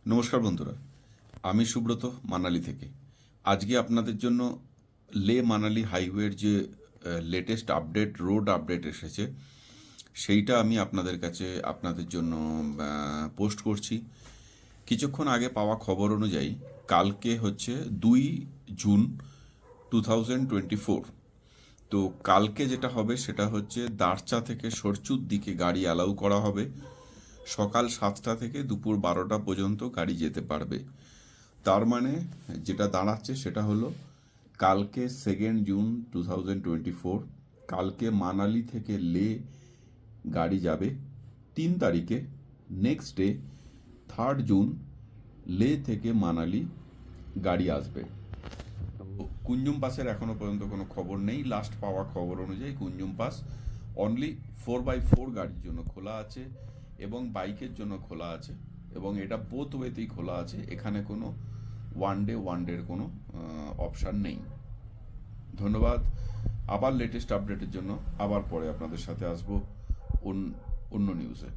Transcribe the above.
নমস্কার বন্ধুরা, আমি সুব্রত মানালি থেকে। আজকে আপনাদের জন্য লে মানালি হাইওয়ের যে লেটেস্ট আপডেট, রোড আপডেট এসেছে, সেইটা আমি আপনাদের জন্য পোস্ট করছি। কিছুক্ষণ আগে পাওয়া খবর অনুযায়ী কালকে হচ্ছে 2 জুন 2024। তো কালকে যেটা হবে সেটা হচ্ছে দারচা থেকে সরচুর দিকে গাড়ি অ্যালাউ করা হবে। সকাল 7টা থেকে দুপুর 12টা পর্যন্ত গাড়ি যেতে পারবে। তার মানে যেটা দাঁড়াচ্ছে সেটা হলো কালকে 2 জুন 2024, কালকে মানালি থেকে লে গাড়ি যাবে। 3 তারিখে নেক্সট ডে 3 জুন লে থেকে মানালি গাড়ি আসবে। তো কুঞ্জুম পাসের এখনো পর্যন্ত কোনো খবর নেই। লাস্ট পাওয়া খবর অনুযায়ী কুঞ্জুম পাস অনলি 4x4 গাড়ির জন্য খোলা আছে এবং বাইকের জন্য খোলা আছে, এবং এটা বোথ ওয়েতেই খোলা আছে। এখানে কোনো ওয়ান ডের কোনো অপশান নেই। ধন্যবাদ। আবার লেটেস্ট আপডেটের জন্য আবার পরে আপনাদের সাথে আসবো অন্য নিউজে।